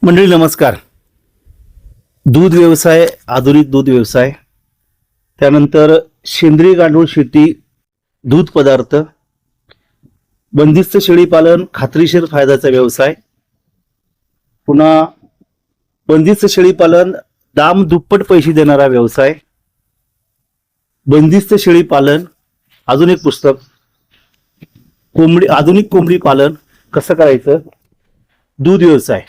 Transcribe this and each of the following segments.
मंडळी नमस्कार. दूध व्यवसाय, आधुनिक दूध व्यवसाय, त्यानंतर सेंद्रिय गांडूळ शेती, दूध पदार्थ, बंदिस्त शेळी पालन, खात्रीशीर फायद्याचा व्यवसाय, पुन्हा बंदिस्त शेळी पालन, दाम दुप्पट पैसे देणारा व्यवसाय, बंदिस्त शेळी पालन, अजून एक पुस्तक, आधुनिक कोंबडी पालन कसं करायचं, दूध व्यवसाय,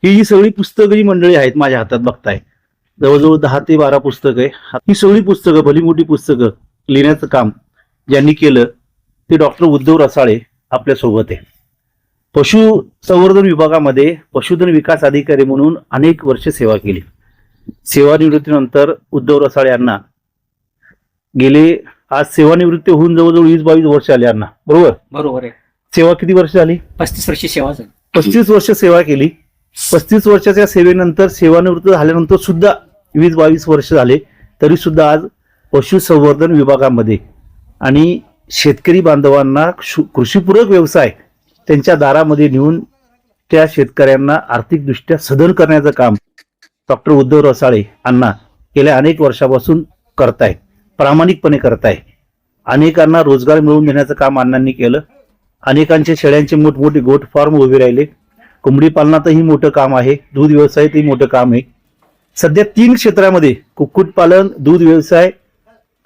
ही जी सगळी पुस्तकं जी मंडळी आहेत माझ्या हातात बघताय, जवळजवळ 10 ते 12 पुस्तकं आहे. ही सगळी पुस्तकं, भली मोठी पुस्तकं लिहिण्याचं काम ज्यांनी केलं ते डॉक्टर उद्धव रसाळे आपल्या सोबत आहे. पशुसंवर्धन विभागामध्ये पशुधन विकास अधिकारी म्हणून अनेक वर्ष सेवा केली. सेवानिवृत्तीनंतर उद्धव रसाळे यांना गेले आज सेवानिवृत्ती होऊन जवळजवळ 20-22 वर्ष आली यांना. बरोबर आहे. सेवा किती वर्ष झाली? 35 वर्ष सेवा झाली. 35 वर्ष सेवा केली. 35 वर्षाच्या सेवेनंतर, सेवानिवृत्त झाल्यानंतर सुद्धा 20-22 वर्ष झाले तरी सुद्धा आज पशुसंवर्धन विभागामध्ये आणि शेतकरी बांधवांना कृषीपूरक व्यवसाय त्यांच्या दारामध्ये नेऊन त्या शेतकऱ्यांना आर्थिकदृष्ट्या सधन करण्याचं काम डॉक्टर उद्धव रसाळे यांना गेल्या अनेक वर्षापासून करताय, प्रामाणिकपणे करताय. अनेकांना रोजगार मिळवून देण्याचं काम अण्णांनी केलं. अनेकांचे शेळ्यांचे मोठमोठे गोट फार्म उभे राहिले. कोंबडी पालनातही मोठं काम आहे, दूध व्यवसायातही मोठं काम आहे. सध्या 3 क्षेत्रामध्ये कुक्कुटपालन, दूध व्यवसाय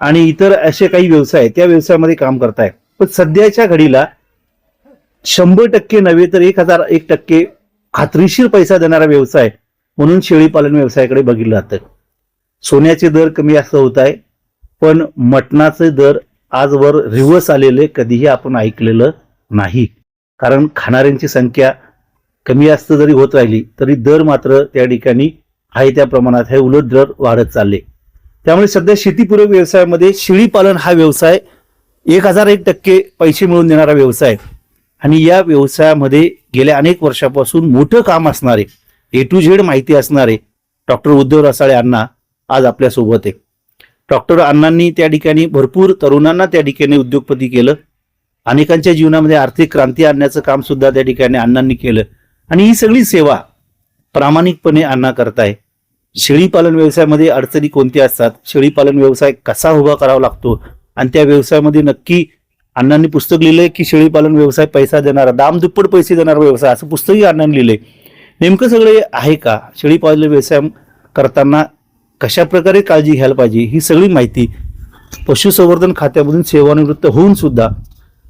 आणि इतर असे काही व्यवसाय, त्या व्यवसायामध्ये काम करताय. पण सध्याच्या घडीला 100% नव्हे तर 1001% खात्रीशीर पैसा देणारा व्यवसाय म्हणून शेळी पालन व्यवसायाकडे बघितलं जातं. सोन्याचे दर कमी जास्त होत आहे, पण मटणाचे दर आजवर रिव्हर्स आलेले कधीही आपण ऐकलेलं नाही. कारण खाणाऱ्यांची संख्या कमी जास्त जरी होत राहिली तरी दर मात्र त्या ठिकाणी आहे त्या प्रमाणात आहे, उलट दर वाढत चालले. त्यामुळे सध्या शेतीपूरक व्यवसायामध्ये शेळी पालन हा व्यवसाय 1001% पैसे मिळवून देणारा व्यवसाय आणि या व्यवसायामध्ये गेल्या अनेक वर्षापासून मोठं काम असणारे, A to Z माहिती असणारे डॉक्टर उद्धव रसाळे अण्णा आज आपल्या सोबत आहे. डॉक्टर अण्णांनी त्या ठिकाणी भरपूर तरुणांना त्या ठिकाणी उद्योगपती केलं. अनेकांच्या जीवनामध्ये आर्थिक क्रांती आणण्याचं काम सुद्धा त्या ठिकाणी अण्णांनी केलं आणि ही सगळी सेवा प्रामाणिकपणे अण्णा करताय. शेळी पालन व्यवसायामध्ये अडचणी कोणत्या असतात, शेळी पालन व्यवसाय कसा उभा करावा लागतो आणि त्या व्यवसायामध्ये नक्की अण्णांनी पुस्तक लिहिलंय की शेळी पालन व्यवसाय पैसा देणारा, दाम दुप्पट पैसे देणारा व्यवसाय, असं पुस्तकही अण्णांनी लिहिलंय. नेमकं सगळे आहे का? शेळी पालन व्यवसाय करताना कशा प्रकारे काळजी घ्यायला पाहिजे, ही सगळी माहिती पशुसंवर्धन खात्यामधून सेवानिवृत्त होऊन सुद्धा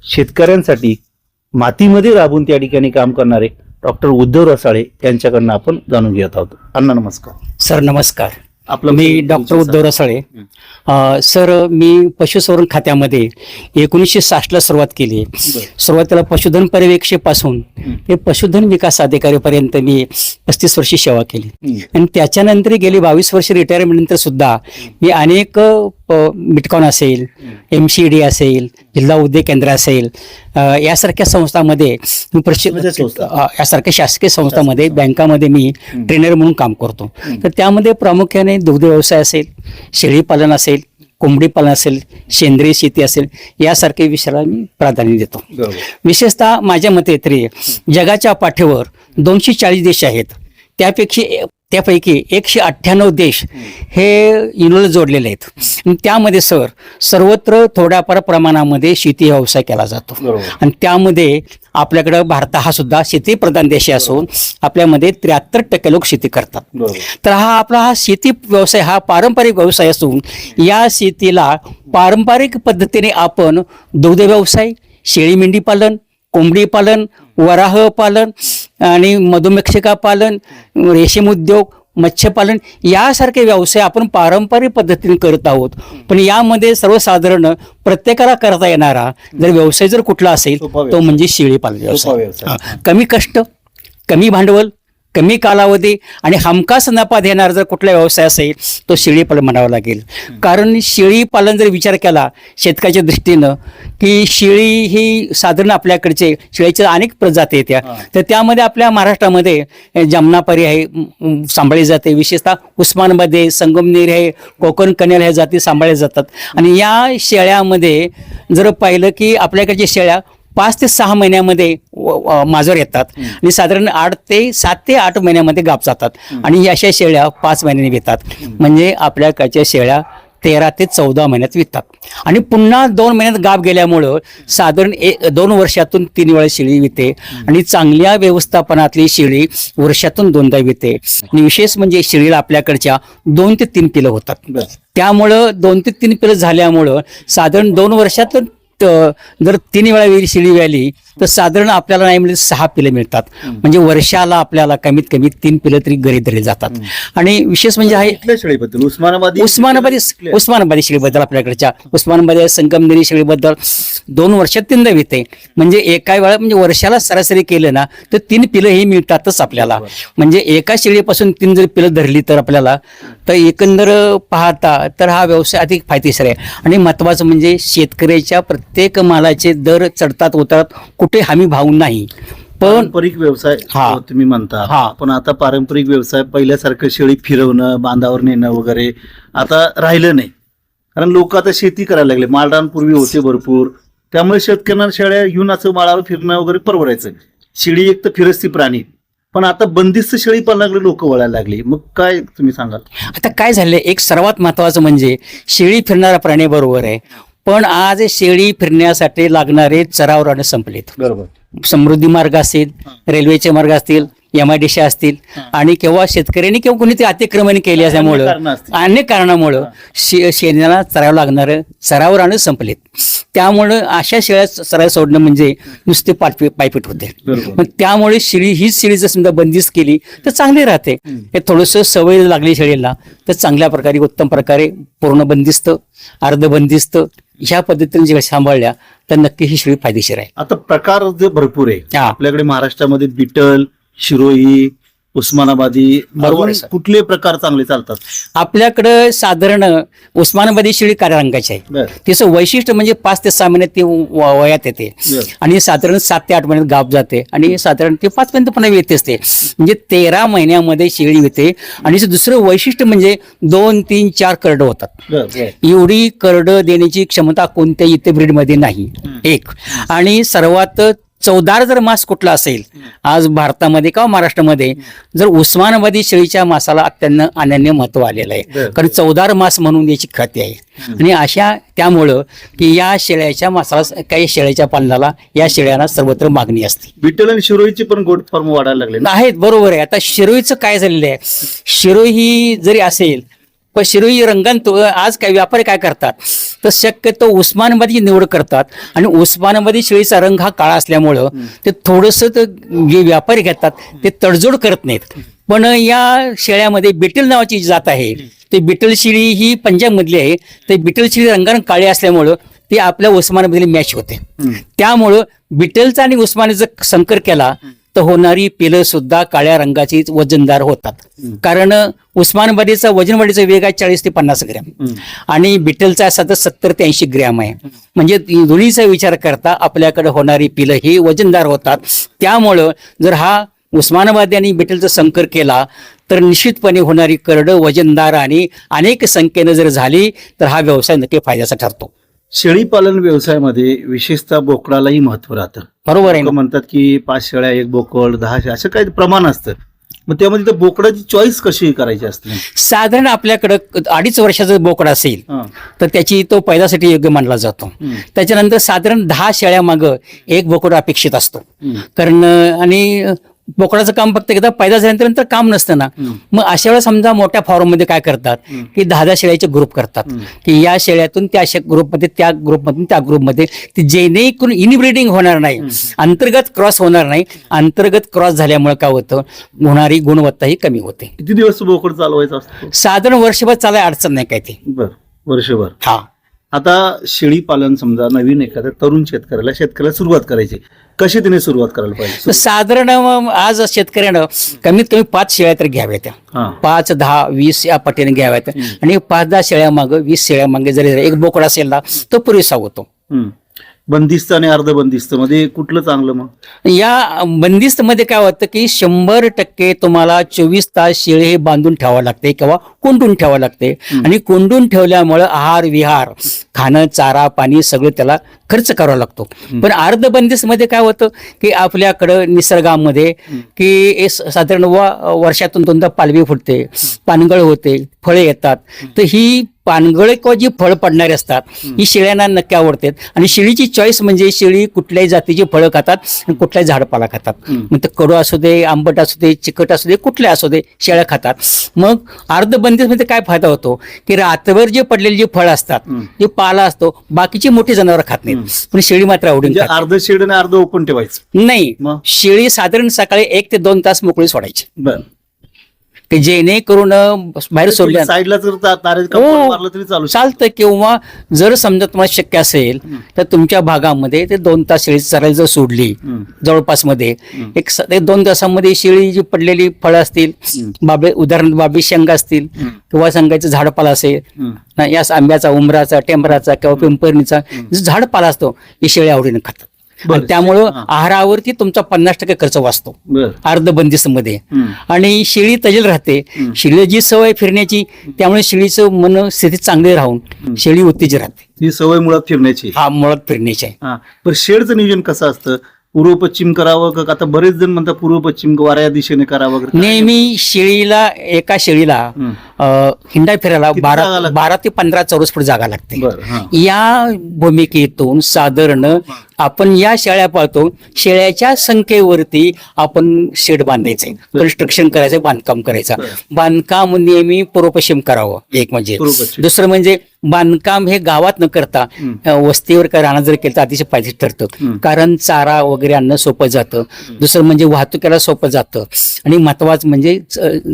शेतकऱ्यांसाठी मातीमध्ये राबून त्या ठिकाणी काम करणारे डॉक्टर उद्धव रसाळे यांच्याकडनं आपण जाणून घेत आहोत. अण्णा नमस्कार. सर नमस्कार. आपलं मी डॉक्टर उद्धव रसाळे. सर मी पशुसंवर्धन खात्यामध्ये 1960 ला सुरुवात केली. सुरुवातीला पशुधन पर्यवेक्षकापासून ते पशुधन विकास अधिकारीपर्यंत मी 35 वर्षी सेवा केली आणि त्याच्यानंतर गेली 22 वर्ष रिटायरमेंट नंतर सुद्धा मी अनेक मिटकॉन असेल, MCD असेल, जिल्हा उद्योग केंद्र असेल, यासारख्या संस्थांमध्ये यासारख्या शासकीय संस्थांमध्ये, बँकामध्ये मी ट्रेनर म्हणून काम करतो. तर त्यामध्ये प्रामुख्याने दुग्ध व्यवसाय असेल, शेळी पालन असेल, कोंबडी पालन असेल, सेंद्रिय शेती असेल, यासारख्या विषयाला मी प्राधान्य देतो. विशेषतः माझ्या मते तरी जगाच्या पाठीवर 240 देश आहेत, त्यापैकी 198 देश हे युनोला जोडलेले आहेत. त्यामध्ये सर्वत्र थोड्याफार प्रमाणामध्ये शेती व्यवसाय केला जातो आणि त्यामध्ये आपल्याकडं भारत हा सुद्धा शेतीप्रधान देश असून आपल्यामध्ये 73% लोक शेती करतात. तर हा शेती व्यवसाय हा पारंपरिक व्यवसाय असून या शेतीला पारंपरिक पद्धतीने आपण दुग्ध व्यवसाय, शेळी मेंढी पालन, कोंबडी पालन, वराह पालन आणि मधुमक्षिका पालन, रेशीम उद्योग, मत्स्यपालन यासारखे व्यवसाय आपण पारंपरिक पद्धतीने करत आहोत. पण यामध्ये सर्वसाधारण प्रत्येकाला करता येणारा जर व्यवसाय जर कुठला असेल तो म्हणजे शेळी पालन व्यवसाय. कमी कष्ट, कमी भांडवल, कमी कालावधी आणि हमखास नफा देणारा जर कुठला व्यवसाय असेल तो शेळी पालन म्हणावा लागेल. कारण शेळी पालन जर विचार केला शेतकऱ्याच्या दृष्टीनं की शेळी ही साधारण आपल्याकडचे शेळीच्या अनेक प्रजाती येत्या, तर त्यामध्ये आपल्या महाराष्ट्रामध्ये जमनापरी आहे सांभाळली जाते, विशेषतः उस्मानाबाद, संगमनेर आहे, कोकण कन्याल ह्या जाती सांभाळल्या जातात. आणि या शेळ्यामध्ये जर पाहिलं की आपल्याकडच्या शेळ्या 5 ते 6 महिन्यामध्ये माजर येतात आणि साधारण 7 ते 8 महिन्यामध्ये गाप जातात आणि अशा शेळ्या 5 महिन्यांनी विकतात. म्हणजे आपल्याकडच्या शेळ्या 13 ते 14 महिन्यात विकतात आणि पुन्हा 2 महिन्यात गाप गेल्यामुळं साधारण 2 वर्षातून 3 वेळा शेळी विकते आणि चांगल्या व्यवस्थापनातली शेळी वर्षातून 2दा विकते. आणि विशेष म्हणजे शेळीला आपल्याकडच्या 2 ते 3 पिलं होतात. त्यामुळं 2 ते 3 पिलं झाल्यामुळं साधारण 2 वर्षातून जर 3 वेळा शेळी व्याली तर साधारण आपल्याला नाही म्हणजे 6 पिलं मिळतात. म्हणजे वर्षाला आपल्याला कमीत कमी 3 पिलं तरी घरी धरली जातात. आणि विशेष म्हणजे आहे कुठल्या शेळीबद्दल? उस्मानाबादी शेळीबद्दल आपल्याकडच्या उस्मानाबादी संगमनेरी शेळीबद्दल 2 वर्षात 3दा विकते. म्हणजे एका वेळा म्हणजे वर्षाला सरासरी केलं ना तर 3 पिलं ही मिळतातच आपल्याला. म्हणजे एका शेळीपासून 3 जर पिलं धरली तर आपल्याला तर एकंदर पाहता तर हा व्यवसाय अधिक फायदेशीर आहे. आणि महत्वाचं म्हणजे शेतकऱ्याच्या प्रत्येक मालाचे दर चढतात उतरतात, कुठे हमी भाव नाही. पण पारंपरिक व्यवसाय तुम्ही म्हणता, पण आता पारंपरिक व्यवसाय पहिल्यासारखं शेळी फिरवणं, बांधावर नेणं वगैरे आता राहिलं नाही. कारण लोक आता शेती करायला लागले. माळरान पूर्वी होते भरपूर, त्यामुळे शेतकऱ्यांना शेळ्या घेऊन असं माळावर फिरणं वगैरे परवडायचं. शेळी एक तर फिरस्ती प्राणी, पण आता बंदिस्त शेळी पालनाकडे लोक वळायला लागली. मग काय तुम्ही सांगाल? आता काय झालंय, एक सर्वात महत्वाचं म्हणजे शेळी फिरणारा प्राणी बरोबर आहे, पण आज शेळी फिरण्यासाठी लागणारे चराव राहणं संपलेत. बरोबर. समृद्धी मार्ग असतील, रेल्वेचे मार्ग असतील, MIDC असतील आणि केव्हा शेतकऱ्यांनी किंवा कोणी ते अतिक्रमण केले असल्यामुळं अनेक कारणामुळं शेळ्यांना चरावं लागणारं चरावर राहणं संपलेत. त्यामुळं अशा शेळ्या चराव सोडणं म्हणजे नुसते पायपीट होते. मग त्यामुळे हीच शेळी जर समजा बंदिस्त केली तर चांगली राहते. हे थोडंसं सवय लागली शेळीला तर चांगल्या प्रकारे उत्तम प्रकारे पूर्ण बंदिस्त, अर्ध बंदिस्त ह्या पद्धतीने जे सांभाळल्या तर नक्की ही शेळी फायदेशीर आहे. आता प्रकार जे भरपूर आहे आपल्याकडे महाराष्ट्रामध्ये, बिटल, शिरोई, उस्मानाबादी, बरोबर. कुठले प्रकार चांगले चालतात आपल्याकडं? साधारण उस्मानाबादी शेळी काळ्या रंगाची आहे. तिचं वैशिष्ट्य म्हणजे 5 ते 6 महिन्यात ती वयात येते आणि साधारण 7 ते 8 महिन्यात गाप जाते आणि साधारण ते 5 पर्यंत पुन्हा येते असते. म्हणजे 13 महिन्यामध्ये शेळी येते. आणि दुसरं वैशिष्ट्य म्हणजे 2, 3, 4 करडं होतात. एवढी करडं देण्याची क्षमता कोणत्याही इथे ब्रीडमध्ये नाही. एक आणि सर्वात चवदार जर मांस कुठला असेल आज भारतामध्ये किंवा महाराष्ट्रामध्ये, जर उस्मानाबादी शेळीच्या मांसाला अत्यंत अनन्य महत्व आलेलं आहे. कारण चवदार मांस म्हणून याची ख्याती आहे. आणि अशा त्यामुळं की या शेळ्याच्या मांसाला, काही शेळ्याच्या पालनाला या शेळ्यांना सर्वत्र मागणी असते. बिटल आणि शिरोईची पण गोट फॉर्म वाढायला लागले आहेत. बरोबर आहे. आता शिरोईचं काय झालेलं आहे, शिरोई ही जरी असेल पण शिरोई रंगांत आज काही व्यापारी काय करतात तर शक्यतो उस्मानाबादी निवड करतात. आणि उस्मानाबादी शेळीचा रंग हा काळा असल्यामुळं ते थोडंसं जे व्यापारी घेतात ते तडजोड करत नाहीत. पण या शेळ्यामध्ये बिटल नावाची जात आहे, ते बिटल शेळी ही पंजाबमधली आहे. ते बिटल शेळी रंगाने काळे असल्यामुळं ते आपल्या उस्मानाबादीला मॅच होते. त्यामुळं बिटलचा आणि उस्मानाचा संकर केला तर होणारी पिलं सुद्धा काळ्या रंगाची वजनदार होतात. कारण उस्मानाबादीचा वजनवाढीचा वेग आहे 40 ते 50 ग्रॅम आणि बिटलचा असा तर 70 ते 80 ग्रॅम आहे. म्हणजे दोन्हीचा विचार करता आपल्याकडे होणारी पिलं ही वजनदार होतात. त्यामुळं जर हा उस्मानाबादी आणि बिटलचा संकर केला तर निश्चितपणे होणारी करडं वजनदार आणि अनेक संख्येनं जर झाली तर हा व्यवसाय नक्की फायद्याचा ठरतो. शेळी पालन व्यवसायामध्ये विशेषतः बोकडालाही महत्व राहतं. बरोबर आहे. म्हणतात की 5 शेळ्या 1 बोकड, 10 शेळ्या असं काही प्रमाण असतं. मग त्यामध्ये तर बोकडाची चॉईस कशी करायची असते? साधारण आपल्याकडं 2.5 वर्षाचं बोकड असेल तर त्याची तो पैदासाठी योग्य मानला जातो. त्याच्यानंतर साधारण 10 शेळ्या मागं 1 बोकड अपेक्षित असतो. कारण आणि बोकडाचं काम फक्त एकदा पैदा झाल्यानंतर काम नसतं ना. मग अशा वेळेला समजा मोठ्या फॉर्म मध्ये काय करतात की 10 शेळ्याचे ग्रुप करतात की या शेळ्यातून त्या ग्रुपमध्ये, त्या ग्रुपमधून त्या ग्रुपमध्ये, जेणेकरून इनब्रीडिंग होणार नाही, अंतर्गत क्रॉस होणार नाही. अंतर्गत क्रॉस झाल्यामुळे काय होतं, होणारी गुणवत्ता ही कमी होते. किती दिवस बोकड चालवायचा असतो? साधारण वर्षभर चालाय अडचण नाही काय ते. वर्षभर. हा. आता शेळी पालन समजा नवीन एखाद्या तरुण शेतकऱ्याला सुरुवात करायची, कशी तिने सुरुवात करायला पाहिजे? साधारण आज शेतकऱ्यानं कमीत कमी 5 शेळ्या तर घ्याव्या. त्या 5, 10, 20 या पटीने घ्याव्यात. आणि 5-10 शेळ्या मागं 20 शेळ्या मागे जरी 1 बोकड असेल ना तो पुरेसा होतो. बंदिस्त आणि अर्धबंदिस्त मध्ये कुठलं चांगलं? मग या बंदिस्त मध्ये काय होतं की 100% तुम्हाला 24 तास शेळी हे बांधून ठेवावं लागते किंवा कोंडून ठेवावं लागते. आणि कोंडून ठेवल्यामुळे आहार विहार, खाणं, चारा, पाणी सगळं त्याला खर्च करावा लागतो. पण अर्धबंदिस्तमध्ये काय होतं की आपल्याकडं निसर्गामध्ये की साधारण वर्षातून दोनदा पालवी फुटते, पानगळ होते, फळे येतात. तर ही पानगळ किंवा जी फळ पडणारी असतात ही शेळ्यांना नक्की आवडतात. आणि शेळीची चॉईस म्हणजे शेळी कुठल्याही जातीची फळं खातात आणि कुठल्याही झाडपाला खातात. मग ते कडू असू दे, आंबट असू दे, चिकट असू दे, कुठले असू दे, शेळ्या खातात. मग अर्धबंदिस्तमध्ये काय फायदा होतो की रात्रभर जे पडलेले जे फळ असतात, जे पाला असतो, बाकीची मोठी जनावरं खात नाहीत, पण शेळी मात्र आवडून खाते. अर्ध शेड आणि अर्ध ओपन ठेवायचं नाही, मग? शेळी साधारण सकाळी 1 ते 2 तास मोकळी सोडायची, बरं. की जेणेकरून बाहेर सोडल्या साईडला जर तारे हो. मारलं तरी चालू चालतं. किंवा जर समजा तुम्हाला शक्य असेल तर तुमच्या भागामध्ये ते 2 तास शेळी चरायला जर सोडली जवळपास मध्ये एक 2 तासामध्ये शेळी जी पडलेली फळं असतील, उदाहरण बाबी शेंगा असतील किंवा शेंगाचं झाडपाला असेल, या आंब्याचा, उमराचा, टेंबराचा किंवा पिंपरणीचा झाडपाला असतो, ही शेळी आवडीने खातात. आणि त्यामुळं आहारावरती तुमचा 50% खर्च वाचतो अर्धबंदिस्तमध्ये. आणि शेळी तजेल राहते, शेळीला जी सवय फिरण्याची, त्यामुळे शेळीचं मन स्थिती चांगली राहून शेळी उत्तेजित राहते. ही सवय मुळात फिरण्याची. हा, मुळात फिरण्याची आहे. पण शेडचं नियोजन कसं असतं? पूर्व पश्चिम करावं का? आता बरेच जण म्हणतात पूर्व पश्चिम वाऱ्या दिशेने करावं. नेहमी शेळीला, एका शेळीला हिंडा फिरायला 12 ते 15 चौरस फूट जागा लागते. या भूमिकेतून साधारण आपण या शेळ्या पाळतो, शेळ्याच्या संख्येवरती आपण शेड बांधायचंय, कन्स्ट्रक्शन करायचं, बांधकाम करायचं. बांधकाम नेहमी पूर्व पश्चिम करावं, एक म्हणजे. दुसरं म्हणजे बांधकाम हे गावात न करता वस्तीवर का राहणं जर केलं तर अतिशय फायदेशीर ठरतं, कारण चारा वगैरे आणणं सोपं जातं. दुसरं म्हणजे वाहतुकीला सोपं जातं. आणि महत्वाचं म्हणजे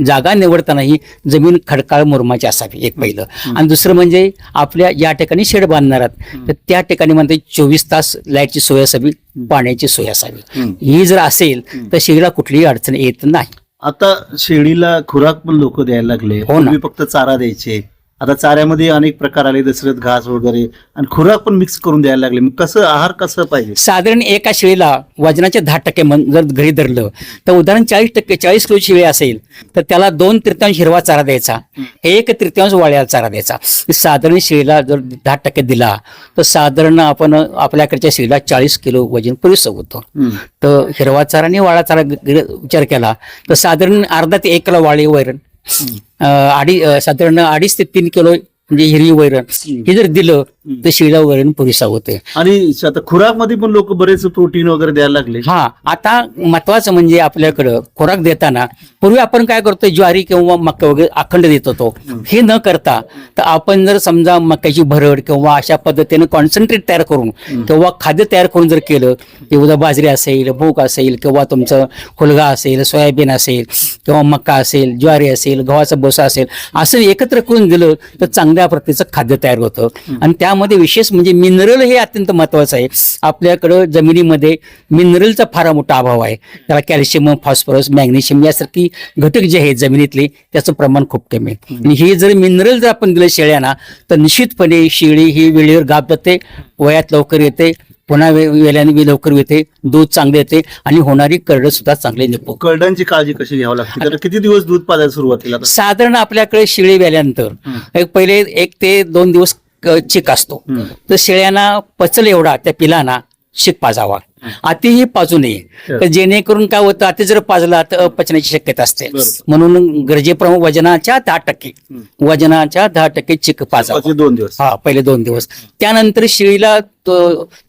जागा निवडतानाही जमीन खडकाळ मुरमाची असावी, एक पहिलं. आणि दुसरं म्हणजे आपल्या या ठिकाणी शेड बांधणार आहात तर त्या ठिकाणी म्हणते 24 तास लाईटची सोय असावी, पाण्याची सोय असावी. ही जर असेल तर शेळीला कुठलीही अडचण येत नाही. आता शेळीला खुराक पण लोक द्यायला लागले. पूर्वी फक्त चारा द्यायचे, आता चाऱ्यामध्ये अनेक प्रकार आले, दसरत घास वगैरे, आणि खुराक पण मिक्स करून द्यायला लागले. मग कसं आहार कसं पाहिजे? साधारण एका शेळीला वजनाचे 10% जर घरी धरलं तर उदाहरण 40 किलो शेळी असेल तर त्याला 2/3 हिरवा चारा द्यायचा, 1/3 वाळ्या चारा द्यायचा. साधारण शेळीला जर 10% दिला तर साधारण आपण आपल्याकडच्या शेळीला 40 किलो वजन पुरेसं होतं. तर हिरवा चारा आणि वाळा चारा विचार केला तर साधारण अर्धा ते 1 किलो वाळी वैरण, साधारण 2.5 ते 3 किलो म्हणजे हिरवी वैरण हे जर दिलं तर शेळीला वैरण पुरेसा होते. आणि आता खुराक मध्ये पण लोक बरेच प्रोटीन वगैरे द्यायला लागले. हा, आता महत्वाचं म्हणजे आपल्याकडं खुराक देताना पूर्वी आपण काय करतो, ज्वारी किंवा मका वगैरे अखंड देत होतो. हे न करता तर आपण जर समजा मक्याची भरड किंवा अशा पद्धतीने कॉन्सन्ट्रेट तयार करून किंवा खाद्य तयार करून जर केलं, उद्या बाजरी असेल, मूग असेल किंवा तुमचं हुलगा असेल, सोयाबीन असेल किंवा मका असेल, ज्वारी असेल, गव्हाचा भुसा असेल, असं एकत्र करून दिलं तर चांगल्या प्रकारचं खाद्य तयार होतं. आणि त्यामध्ये विशेष म्हणजे मिनरल हे अत्यंत महत्वाचं आहे. आपल्याकडं जमिनीमध्ये मिनरलचा फार मोठा अभाव आहे. त्याला कॅल्शियम, फॉस्फरस, मॅग्नेशियम यासारखी घटक जे आहेत जमिनीतले त्याचं प्रमाण खूप कमी आहे. आणि हे जर मिनरल जर आपण दिलं शेळ्यांना तर निश्चितपणे शेळी ही वेळेवर गाभ जाते, वयात लवकर येते, पुन्हा वेल्याने लवकर येते, दूध चांगले येते आणि होणारी करडं सुद्धा चांगले निघतो. करडांची काळजी कशी घ्यावी लागते? त्याला किती दिवस दूध पाजायला सुरुवातीला? साधारण आपल्याकडे शेळी वेल्यानंतर पहिले 1 ते 2 दिवस चिक असतो, तर शेळ्यांना पचल एवढा त्या पिलांना शिक पाजावा, अतिही पाजू नये. तर जेणेकरून काय होतं, अति जर पाजला तर अपचनाची शक्यता असते. म्हणून गरजेप्रमाणे वजनाच्या 10% चिक पाजावा 2 दिवस. हा, पहिले 2 दिवस. त्यानंतर शेळीला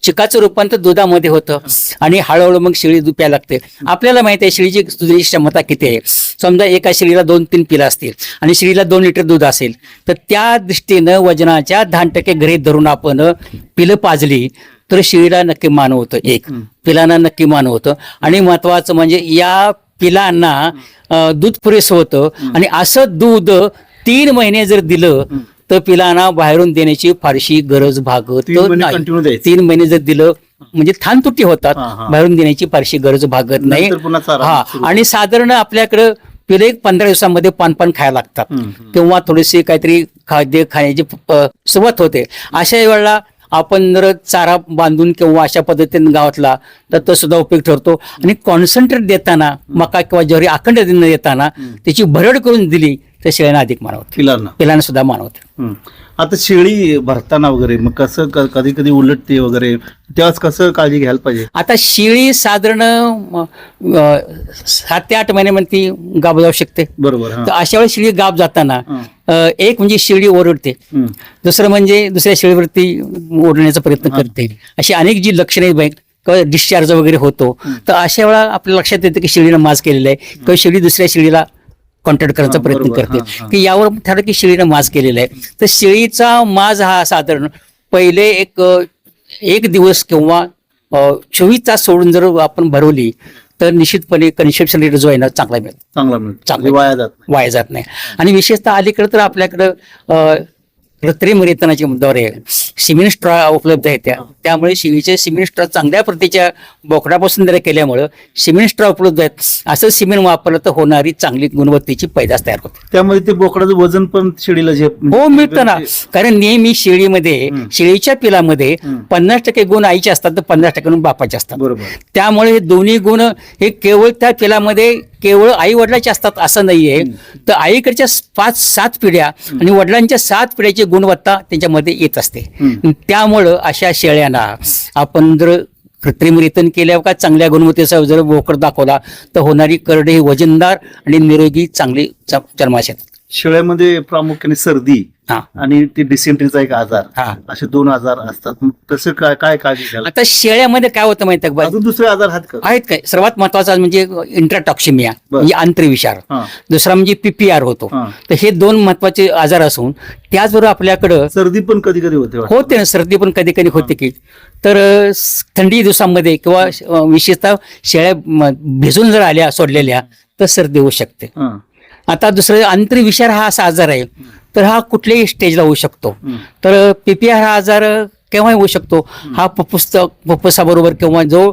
चिकाचं रूपांतर दुधामध्ये होतं आणि हळूहळू मग शेळी दूध प्यायला लागते. आपल्याला माहिती आहे शेळीची दुधाची क्षमता किती आहे. समजा एका शेळीला 2-3 पिलं असतील आणि शेळीला 2 लिटर दूध असेल तर त्या दृष्टीनं वजनाच्या 10% गृहीत धरून आपण पिलं पाजली तर शेळीला नक्की मान होतं, एक पिलांना नक्की मान होतं. आणि महत्वाचं म्हणजे या पिलांना दूध पुरेसं होतं. आणि असं दूध 3 महिने जर दिलं तर पिलांना बाहेरून देण्याची फारशी गरज भागत नाही. 3 महिने जर दिलं म्हणजे थान तुटी होतात, बाहेरून देण्याची फारशी गरज भागत नाही. हा, आणि साधारण आपल्याकडं पिलं एक 15 दिवसामध्ये पान खायला लागतात किंवा थोडीशी काहीतरी खाद्य खाण्याची सुरुवात होते. अशा वेळेला आपण जर चारा बांधून किंवा अशा पद्धतीने गावातला तर तो सुद्धा उपयोग ठरतो. आणि कॉन्सन्ट्रेट देताना मका किंवा ज्वारी अखंड देताना त्याची भरड करून दिली तर शेळ्यांना अधिक मानवत, पिलांना सुद्धा मानवत. आता शेळी भरताना वगैरे मग कसं कधी कधी उलटते वगैरे तेव्हाच कसं काळजी घ्यायला पाहिजे? आता शेळी साधारण 7 ते 8 महिन्यामध्ये ती गाभ जाऊ शकते. बरोबर. हा. तर अशा वेळी शेळी गाभ जाताना हा. एक म्हणजे शेळी ओरडते, हम्म. दुसरं म्हणजे दुसऱ्या शेळीवरती ओढण्याचा प्रयत्न करते. अशी अनेक जी लक्षणे आहेत, डिस्चार्ज वगैरे होतो. तर अशा वेळा आपल्या लक्षात येतं की शेळीनं माज केलेला आहे किंवा शेळी दुसऱ्या शेळीला कॉन्टॅक्ट करायचा हा, प्रयत्न बरोबर. करते हा, हा. की यावर ठरलं की शेळीनं माज केलेला आहे. तर शेळीचा माज हा साधारण पहिले एक दिवस किंवा 24 तास सोडून जर आपण भरवली तर निश्चितपणे कन्सेप्शन रेट जो आहे ना चांगला मिळतो, चांगला मिळतो, चांगला वाया जात नाही. वाया जात नाही. आणि विशेषतः अलीकडे तर आपल्याकडं कृत्रिम रेतनाच्या मुद्द्यावर सिमेंट स्ट्रॉ उपलब्ध आहेत त्यामुळे शेळीचे सिमेंट स्ट्रॉ चांगल्या प्रतीच्या बोकडापासून जर केल्यामुळं सिमेंट स्ट्रॉ उपलब्ध आहेत. असं सिमेंट वापरलं तर होणारी चांगली गुणवत्तेची पैदास तयार होते. त्यामध्ये ते बोकडाचं वजन पण शेळीला हो मिळतं ना, कारण नेहमी शेळीमध्ये शेळीच्या पिलामध्ये 50% गुण आईचे असतात तर 50% गुण बापाचे असतात. बरोबर. त्यामुळे हे दोन्ही गुण हे केवळ त्या पिलामध्ये केवळ आई वडिलांचे असतात असं नाहीये. तर आईकडच्या 5-7 पिढ्या आणि वडिलांच्या 7 पिढ्याची गुणवत्ता त्याच्यामध्ये येत असते. त्यामुळं अशा शेळ्यांना आपण जर कृत्रिम रेतन केल्यावर का चांगल्या गुणवत्तेचा जर बोकड दाखवला तर होणारी करडे ही वजनदार आणि निरोगी चांगली जन्मास येतात. शेळ्यामध्ये प्रामुख्याने सर्दी हा. आणि ती डिसेंट्रीचा एक आजार, हा. असे 2 आजार असतात. मग कसं काय काय काळजी घ्यायला? आता शेळ्यामध्ये काय होतं माहिती आहे अजून दुसरे आजार आहेत का? आहेत काय? सर्वात महत्वाचा म्हणजे इंट्राटॉक्सिमिया बरं. म्हणजे आंतरविषार, हा. दुसरा म्हणजे PPR होतो. हा. तर हे 2 महत्वाचे आजार असून त्याचबरोबर आपल्याकडं सर्दी पण कधी कधी होते वाटतं. होते ना, सर्दी पण कधी कधी होते की. तर थंडी दिवसामध्ये किंवा विशेषतः शेळ्या भिजून जर आल्या सोडलेल्या तर सर्दी होऊ शकते. हा. आता दुसरं आंतरविषार हा असा आजार आहे तर हा कुठल्याही स्टेजला होऊ शकतो. हम्म. तर PPR हा आजार केव्हाही होऊ शकतो. हा फुफ्फुसाबरोबर किंवा जो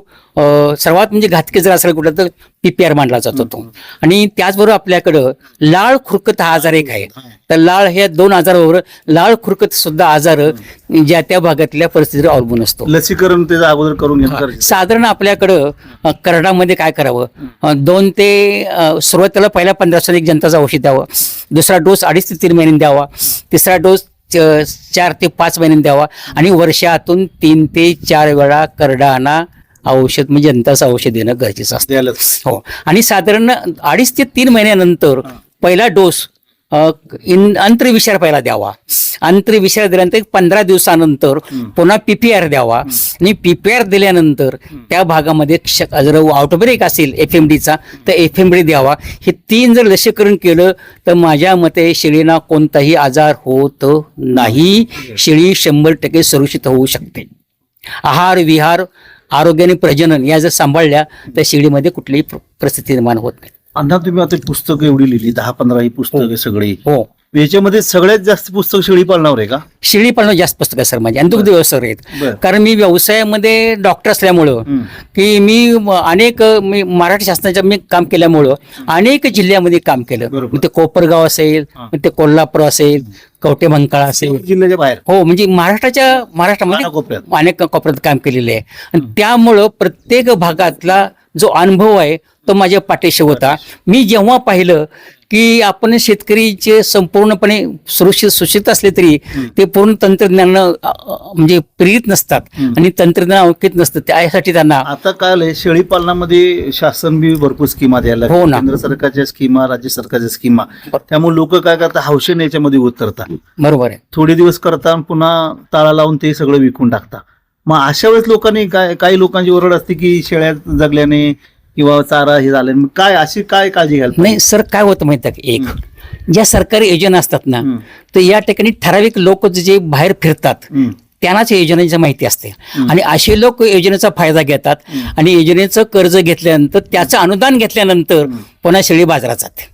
सर्वात म्हणजे घातकी जर असेल कुठला तर PPR मानला जातो तो. आणि त्याचबरोबर आपल्याकडं लाळ खुरकत हा आजार एक आहे. तर लाळ ह्या 2 आजाराबरोबर लाळ खुरकत सुद्धा आजार ज्या त्या भागातल्या परिस्थितीवर अवलंबून असतो. लसीकरण त्याच्या अगोदर करून घेणं गरजेचं. साधारण आपल्याकडं करडामध्ये काय करावं, 2 ते सुरुवातीला पहिल्या 15 दिवसात एक जंताचं औषध द्यावं, दुसरा डोस 2.5 ते 3 महिन्यांनी द्यावा, तिसरा डोस 4 ते 5 महिन्यांनी द्यावा आणि वर्षातून 3 ते 4 वेळा करडाना औषध म्हणजे जंताचं औषध देणं गरजेचं असतं. द्यायलाच. हो. आणि साधारण 2.5 ते 3 महिन्यानंतर पहिला डोस अंतर्विषार पहिला द्यावा. अंतर्विषार दिल्यानंतर 15 दिवसानंतर पुन्हा PPR द्यावा आणि PPR दिल्यानंतर त्या भागामध्ये जर आउटब्रेक असेल FMDचा तर FMD द्यावा. हे 3 जर लसीकरण केलं तर माझ्या मते शेळीना कोणताही आजार होत नाही. शेळी 100% सुरक्षित होऊ शकते. आहार विहार आरोग्याने प्रजनन या जर सांभाळल्या तर शेळीमध्ये कुठलीही परिस्थिती निर्माण होत नाही. अण्णा तुम्ही आता पुस्तकं एवढी लिहिली 10-15 ही पुस्तकं सगळी, हो. याच्यामध्ये सगळ्यात जास्त पुस्तक शेळी पालनावर आहे का? शेळी पालन जास्त पुस्तक आहे सर माझी आणि दुग्ध व्यवसायावर आहेत. बरं. कारण मी व्यवसायामध्ये डॉक्टर असल्यामुळं की मी मराठी शासनाच्या मी काम केल्यामुळं अनेक जिल्ह्यामध्ये काम केलं. बरोबर. मग ते कोपरगाव असेल, मग ते कोल्हापूर असेल, कवठे मंकाळा असेल, जिल्ह्याच्या बाहेर हो म्हणजे महाराष्ट्रामध्ये कानाकोपऱ्यात. अनेक कोपऱ्यात काम केलेले आहे. आणि त्यामुळं प्रत्येक भागातला जो अनुभव आहे तो माझ्या पाठीशी होता. मी जेव्हा पाहिलं की आपण शेतकरीचे संपूर्णपणे सुशिक्षित असले तरी ते पूर्ण तंत्रज्ञान म्हणजे प्रेरित नसतात आणि तंत्रज्ञान अवकित नसतं. त्यासाठी त्यांना आता काय आलंय, शेळी पालनामध्ये शासन बी भरपूर स्कीमा द्यायला लागले. हो ना. केंद्र सरकारच्या स्कीमा, राज्य सरकारच्या स्कीमा, त्यामुळे लोक काय करतात, हौशेने याच्यामध्ये उतरतात. बरोबर आहे. थोडे दिवस करतात पुन्हा ताळा लावून ते सगळं विकून टाकतात. मग अशा वेळेस लोकांनी काही लोकांची ओरड असते की शेळ्या जगल्याने किंवा चारा हे झाल्याने, मग काय अशी काय काळजी घ्यायला नाही सर, काय होतं माहिती आहे, एक ज्या सरकारी योजना असतात ना तर या ठिकाणी ठराविक लोक जे बाहेर फिरतात त्यांनाच योजनेची माहिती असते आणि असे लोक योजनेचा फायदा घेतात आणि योजनेचं कर्ज घेतल्यानंतर त्याचं अनुदान घेतल्यानंतर पुन्हा शेळी बाजारात जाते.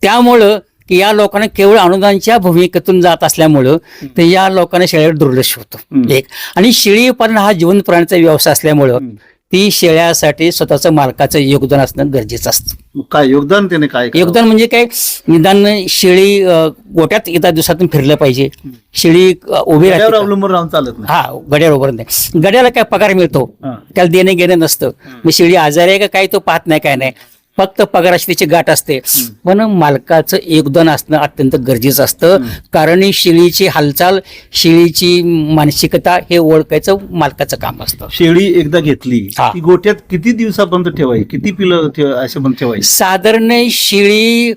त्यामुळं की या लोकांना केवळ अनुदानाच्या भूमिकेतून जात असल्यामुळं तर या लोकांना शेळीवर दुर्लक्ष होतं एक. आणि शेळी पालन हा जिवंत प्राण्याचा व्यवसाय असल्यामुळं ती शेळ्यासाठी स्वतःचं मालकाचं योगदान असणं गरजेचं असतं. काय योगदान त्याने काय योगदान म्हणजे काय, निदान शेळी गोट्यात एका दिवसातून फिरलं पाहिजे. शेळी उभी राहते का? अवलंबून राहून चालत नाही. हा, गड्यावर उभं नाही. गड्याला काय पगार मिळतो, त्याला देणं घेणं नसतं. मग शेळी आजारी आहे का काय तो पाहत नाही, काय नाही. फक्त पगाराशी त्याची गाठ असते, पण मालकाचं योगदान असणं अत्यंत गरजेचं असतं. कारण ही शेळीची हालचाल, शेळीची मानसिकता हे ओळखायचं मालकाचं काम असतं. शेळी एकदा घेतली हा. ती गोट्यात किती दिवसापर्यंत ठेवायची, किती पिलं असे पण ठेवायची? साधारण शेळी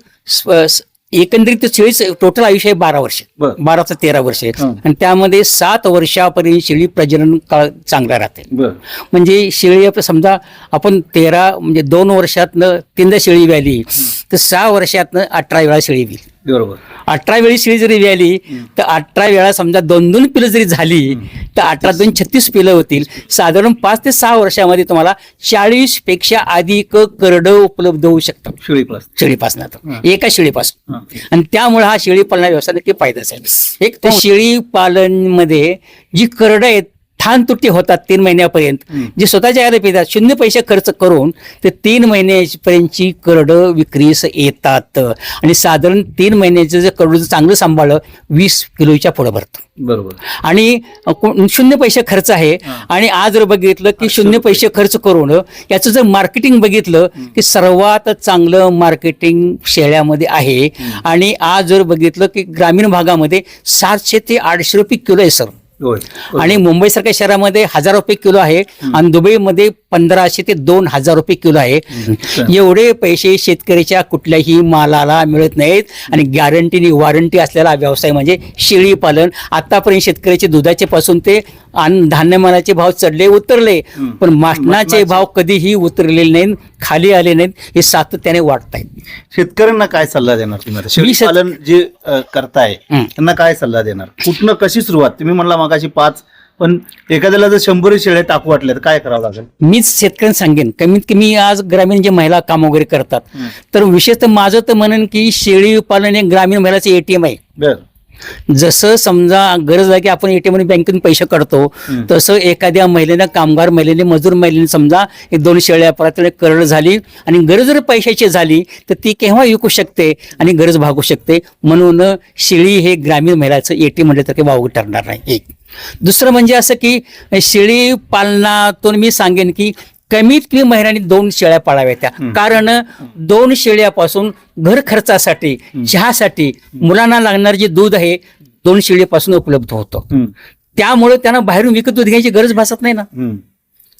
एकंदरीत शेळीच टोटल आयुष्य आहे 12 वर्ष, बरं. 12 ते 13 वर्षे, हं. आणि त्यामध्ये 7 वर्षापर्यंत शेळी प्रजनन काळ चांगला राहते. बरं. म्हणजे शेळी आपलं समजा आपण 13 म्हणजे 2 वर्षातनं 3दा शेळी व्याली, तर 6 वर्षातनं 18 वेळा शेळी व्हील. बरोबर. 18 वेळी शेळी जरी व्याली तर 18 वेळा समजा 2-2 पिलं जरी झाली तर 18-2 36 पिलं होतील. साधारण 5 ते 6 वर्षामध्ये तुम्हाला 40 पेक्षा अधिक करडं उपलब्ध होऊ शकतात शेळीपासून, एका शेळीपासून. आणि त्यामुळे हा शेळी पालन व्यवसाय नक्की फायद्याचा आहे. एक तर शेळी पालन मध्ये जी करडं आहेत ठाण तुटी होतात 3 महिन्यापर्यंत, जे स्वतःच्या घरात पितात 0 पैसे खर्च करून, तर 3 महिन्यापर्यंतची करडं विक्रीस येतात. आणि साधारण 3 महिन्याचं जर करडं चांगलं सांभाळलं 20 किलोच्या पुढे भरतं. बरोबर. आणि 0 पैसे खर्च आहे. आणि आज जर बघितलं की 0 पैसे खर्च करून याचं जर मार्केटिंग बघितलं की सर्वात चांगलं मार्केटिंग शेळ्यामध्ये आहे. आणि आज जर बघितलं की ग्रामीण भागामध्ये 700 ते 800 रुपये किलो आहे सर. आणि मुंबई सारख्या शहरामध्ये 1000 रुपये किलो आहे, आणि दुबईमध्ये 1500 ते 2000 रुपये किलो आहे. एवढे पैसे शेतकऱ्याच्या कुठल्याही मालाला मिळत नाहीत. आणि गॅरंटीनी वॉरंटी असलेला व्यवसाय म्हणजे शेळी पालन. आतापर्यंत शेतकऱ्याचे दुधाचे पासून ते धान्यमालाचे भाव चढले उतरले, पण मासनाचे भाव कधीही उतरलेले नाहीत, खाली आले नाहीत, हे सातत्याने वाढत आहेत. शेतकऱ्यांना काय सल्ला देणार तुम्ही? शेळी पालन जे करताय त्यांना काय सल्ला देणार? कुठनं कशी सुरुवात? तुम्ही म्हणला मागाशी 5, पण एखाद्याला जर 100 शेळ्या टाकू वाटल्या तर काय करावं लागेल? मीच शेतकऱ्यांना सांगेन, कमीत कमी आज ग्रामीण जे महिला काम वगैरे करतात, तर विशेषतः माझं तर म्हणेन की शेळी पालन हे ग्रामीण महिलाचं ATM आहे. बरं. जसं समजा गरज आहे की आपण ATM मध्ये बँकेतून पैसे काढतो, तसं एखाद्या महिलेनं, कामगार महिलेने, मजूर महिलेने समजा 1-2 शेळ्या परत करड झाली आणि गरज जर पैशाची झाली तर ती केव्हा विकू शकते आणि गरज भागू शकते. म्हणून शेळी हे ग्रामीण महिलाचं ATM म्हटलं तर काही वावग ठरणार नाही. एक दुसरं म्हणजे असं की शेळी पालनातून मी सांगेन की कमीत कमी महिन्याने 2 शेळ्या पाळाव्या त्या. कारण 2 शेळ्यापासून घर खर्चासाठी, चहासाठी, मुलांना लागणार जे दूध आहे 2 शेळीपासून उपलब्ध होतं. त्यामुळे त्यांना बाहेरून विकत दूध घ्यायची गरज भासत नाही ना.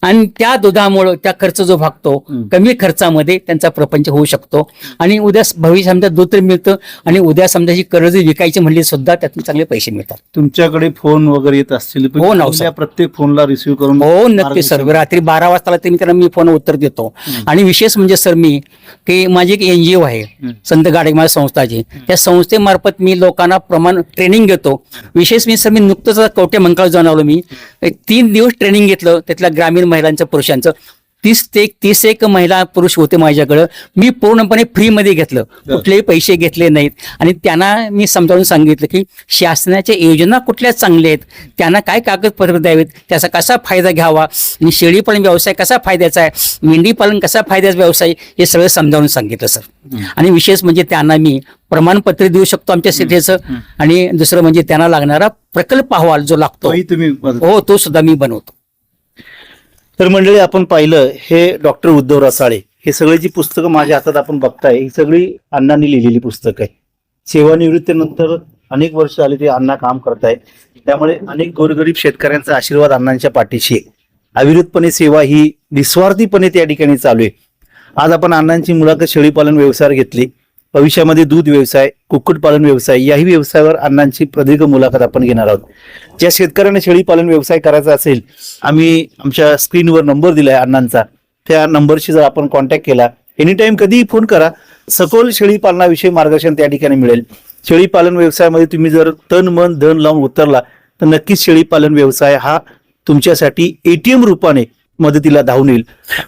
आणि त्या दुधामुळे त्या खर्च जो भागतो, कमी खर्चामध्ये त्यांचा प्रपंच होऊ शकतो. आणि उद्या भविष्य समजा दूध तर मिळतं, आणि उद्या समजा ही कर्ज विकायची म्हणली सुद्धा त्यातून चांगले पैसे मिळतात. तुमच्याकडे फोन वगैरे येत असतील? हो ना सर. प्रत्येक फोनला रिसिव्ह करून? हो नक्की सर. रात्री 12 वाजता मी त्यांना मी फोन उत्तर देतो. आणि विशेष म्हणजे सर मी की माझी एक NGO आहे, संत गाडगे संस्थाची, त्या संस्थेमार्फत मी लोकांना ट्रेनिंग घेतो. विशेष मी सर मी नुकतंच कवठे मंकाळ जाऊन आलो. मी 3 दिवस ट्रेनिंग घेतलं. त्यातल्या ग्रामीण महिलांचं, पुरुषांचं 30 महिला पुरुष होते माझ्याकडं. मी पूर्णपणे फ्रीमध्ये घेतलं, कुठलेही पैसे घेतले नाहीत. आणि त्यांना मी समजावून सांगितलं की शासनाच्या योजना कुठल्या चांगल्या आहेत, त्यांना काय कागदपत्र द्यावेत, त्याचा कसा फायदा घ्यावा, आणि शेळी पालन व्यवसाय कसा फायद्याचा आहे, मेंढी पालन कसा फायद्याचा व्यवसाय, हे सगळं समजावून सांगितलं सर. आणि विशेष म्हणजे त्यांना मी प्रमाणपत्र देऊ शकतो आमच्या शेतीचं. आणि दुसरं म्हणजे त्यांना लागणारा प्रकल्प अहवाल जो लागतो हो तो सुद्धा मी बनवतो. तर मंडळी, आपण पाहिलं हे डॉक्टर उद्धव रसाळे, हे सगळी जी पुस्तकं माझ्या हातात आपण बघताय ही सगळी अण्णांनी लिहिलेली पुस्तकं आहे. सेवानिवृत्तीनंतर अनेक वर्ष झाली ते अण्णा काम करताय. त्यामुळे अनेक गोरगरीब शेतकऱ्यांचा आशीर्वाद अण्णांच्या पाठीशी आहे. अविरतपणे सेवा ही निस्वार्थीपणे त्या ठिकाणी चालू आहे. आज आपण अण्णांची मुलाखत शेळीपालन व्यवसायावर घेतली. भविष्यामध्ये दूध व्यवसाय, कुक्कुटपालन व्यवसाय याही व्यवसायावर अण्णांची प्रदीर्घ मुलाखत आपण घेणार आहोत. ज्या शेतकऱ्यांना शेळीपालन व्यवसाय करायचा असेल, आम्ही आमच्या स्क्रीनवर नंबर दिलाय अण्णांचा, त्या नंबरशी जर आपण कॉन्टॅक्ट केला, एनीटाइम कधीही फोन करा, सखोल शेळीपालनाविषयी मार्गदर्शन त्या ठिकाणी मिळेल. शेळीपालन व्यवसायामध्ये तुम्ही जर तन मन धन लावून उतरला तर नक्कीच शेळीपालन व्यवसाय हा तुमच्यासाठी ATM रूपाने मदतीला धावून येईल.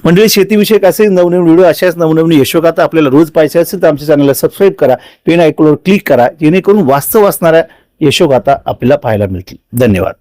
मंडळी, शेतीविषयक असे नवनवीन व्हिडिओ, अशाच नवनवीन यशोगाथा आपल्याला रोज पाहायचे असेल तर आमच्या चॅनलला सबस्क्राईब करा, बेल आयकॉनवर क्लिक करा, जेणेकरून वास्तव असणाऱ्या यशोगाथा आपल्याला पाहायला मिळतील. धन्यवाद.